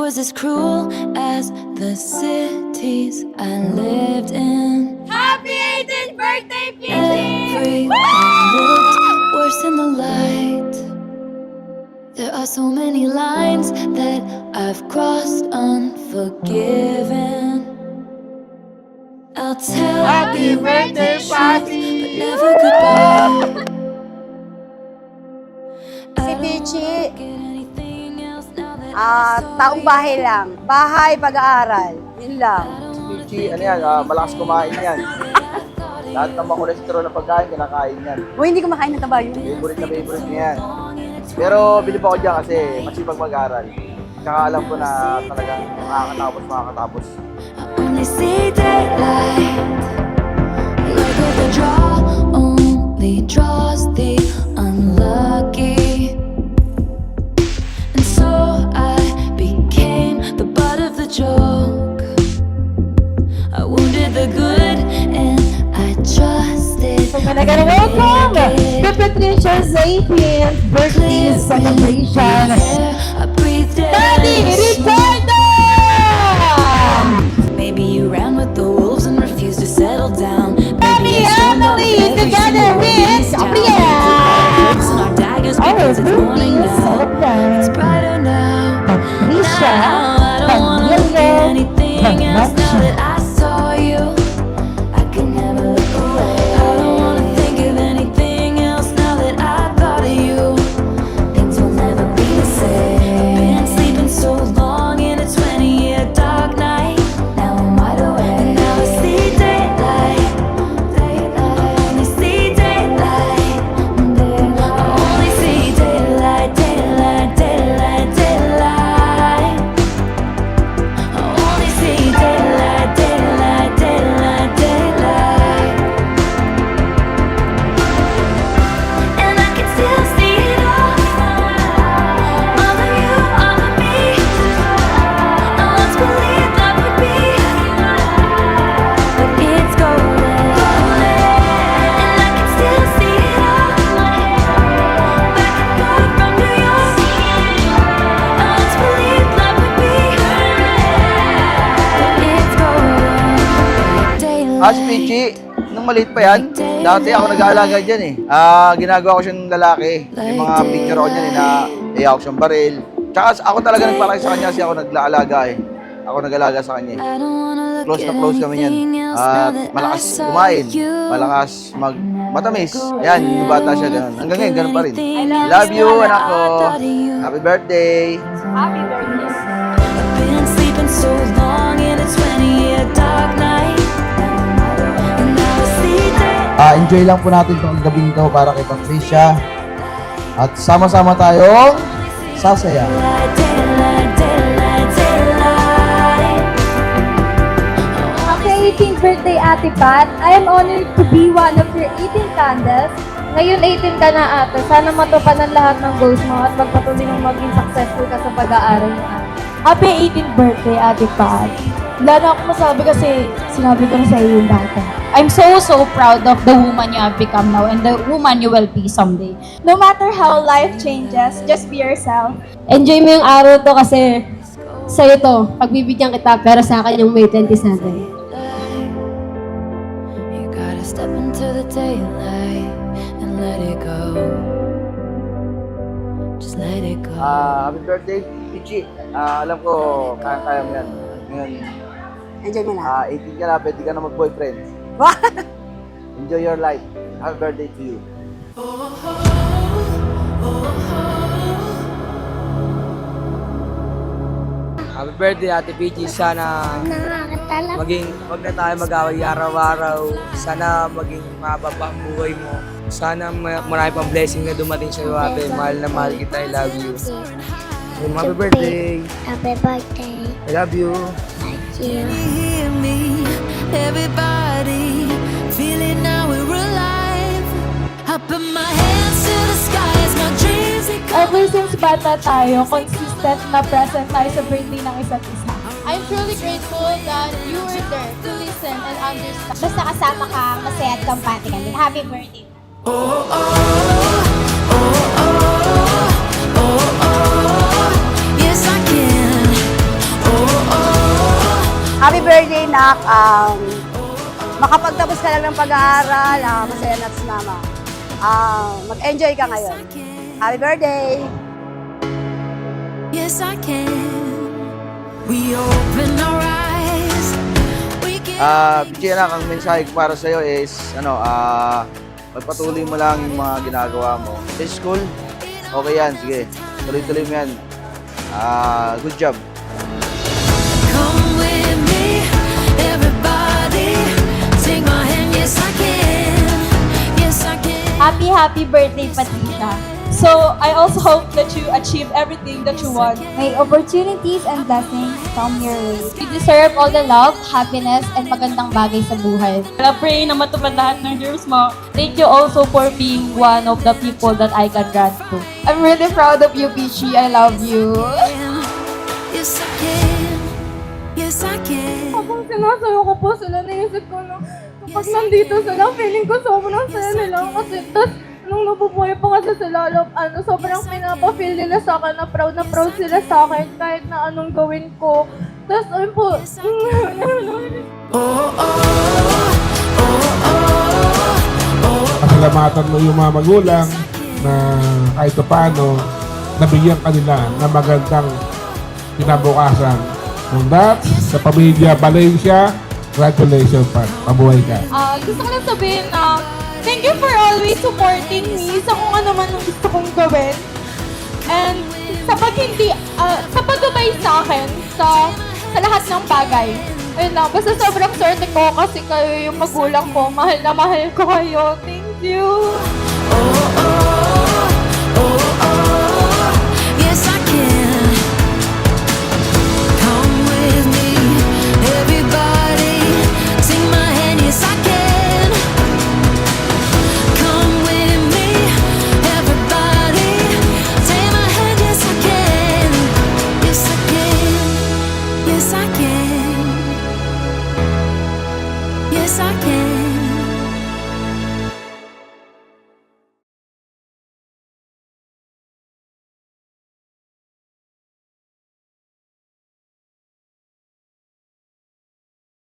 was as cruel as the cities I lived in. Happy 18th birthday, PG! Everyone looked worse in the light. There are so many lines that I've crossed unforgiven. I'll tell Happy you birthday, the truth, Papi! but never goodbye. Si Pichi, taong bahay lang. Bahay, pag-aaral. Yun lang. Pichi, ano yan, malakas kumain yan. Lahat ng mga kolesterol na pagkain, kinakain yan. O, hindi kumakain ng taba yun. Favorite niya yan. Pero bilib ako dyan kasi masipag mag-aral. Tsaka alam ko na talagang makakatapos. I only see daylight. Luck of the draw only draws the unlucky. And so I became the butt of the joke. I wounded the good and I trusted. Welcome to Patricia's 18th birthday celebration. I breathed in. Daddy Ricardo! Maybe you ran with the wolves and refused to settle down. Happy Emily together with Gabriel! And our daggers because it's morning now. It's brighter now. Patricia, Now I don't wanna look at anything else now that I saw you. I can never look away. I don't wanna think of anything else now that I thought of you. Things will never be the same. I've been sleeping so long in a 20-year dark night. Now I'm wide awake. And now I see daylight. Daylight. I only see daylight. Daylight. I only see daylight. Daylight. Daylight. Daylight. I only see daylight. Daylight. Daylight. Daylight. And I can still see it all. All of you, all of me. I once believed love would be, but it's golden. And I can still see it all. Back and forth from New York. I once believed love would be, but it's golden. Si Pichi, nung maliit pa yan, dati ako nag-aalaga dyan eh. Ginagawa ko siyang lalaki. Yung mga picture ko dyan eh, na iyak siyang baril. Tsaka ako talaga nagpalaki sa kanya kasi ako nag-aalaga eh. Ako nag-aalaga sa kanya eh. Close na close kami yan. At malakas kumain, malakas matamis. Ayan, yung bata siya ganun. Hanggang ngayon, ganun pa rin. Love you, anak ko. Happy birthday. Happy birthday. I've been sleeping so long in a 20-year dark night. And now I see daylight. Enjoy lang po natin itong gabing to para kay Patricia. At sama-sama tayong sasaya. Daylight, daylight, daylight. Happy 18th birthday, Ate Pat. I am honored to be one of your 18 candles. Ngayon 18 ka na, Ate. Sana matupad ang lahat ng goals mo at magpatuloy mong maging successful ka sa pag-aaral mo, Ate. Happy 18th birthday, Ate Pat. Wala na ako masabi kasi sinabi ko na sa iyo yung dati. I'm so proud of the woman you have become now and the woman you will be someday. No matter how life changes, just be yourself. Enjoy mo yung araw to kasi sa'yo to, pagbibigyan kita, pero sa akin yung May 27. You gotta step into the daylight and let it go. Just let it go. Happy birthday, Pichi. Alam ko, kaya mo yan. Ngayon, Enjoy mo na. 18 ka na, pwede ka na mag-boyfriend. Enjoy your life. Happy birthday to you. Happy birthday, Ate Pichi. Sana wag na tayo mag-away araw-araw. Sana maging mahaba pa ang buhay mo. Sana marami pang blessing na dumating sa iyo, ate. Mahal na mahal kita. I love you. Happy birthday. Happy birthday. I love you. Thank you. Hear me, everybody, feeling now we're alive. I put my hands to the sky as my dreams they come. Ever since bata tayo, consistent na present tayo sa birthday ng isa't isa. I'm truly grateful that you were there to listen and understand. Basta kasama ka, masaya at kampante ka din. Happy birthday. Yes, I can. birthday, Nak. Makapagtapos ka lang ng pag-aaral, masaya na si Mama. Mag-enjoy ka ngayon. Happy birthday! Yes, I can. We open our eyes. We can. Pichi anak, ang mensahe ko para sa'yo is, magpatuloy mo lang yung mga ginagawa mo. Sa school, okay yan, sige. Tuloy-tuloy mo yan. Good job. Come with me, everybody. Take my hand, yes I can. Yes I can. Happy birthday, Patricia. So, I also hope that you achieve everything that you want. May opportunities and blessings come your way. You deserve all the love, happiness, and magandang bagay sa buhay. I pray na matupad lahat ng dreams mo. Thank you also for being one of the people that I can run to. I'm really proud of you, Pichi. I love you. Yes I can. Yes I can. Habang sinasayo ko po sila, naisip ko na kapag nandito sila, feeling ko sobrang saya nila. Kasi nung nabubuhay pa kasi sila, sobrang pinapa-feel nila sa akin na proud sila sa akin kahit na anong gawin ko. Tapos ayun po, Pasalamatan mo yung mga magulang na kahit paano nabigyan kanila ng magandang kinabukasan. And that, sa pamilya Valencia, congratulations pa. Mabuhay ka. gusto ko lang sabihin na thank you for always supporting me sa kung ano man ang gusto kong gawin. And sa paggabay sa akin sa lahat ng bagay. Ayun lang, basta sobrang swerte ko kasi kayo yung magulang ko. Mahal na mahal ko kayo. Thank you. Oh,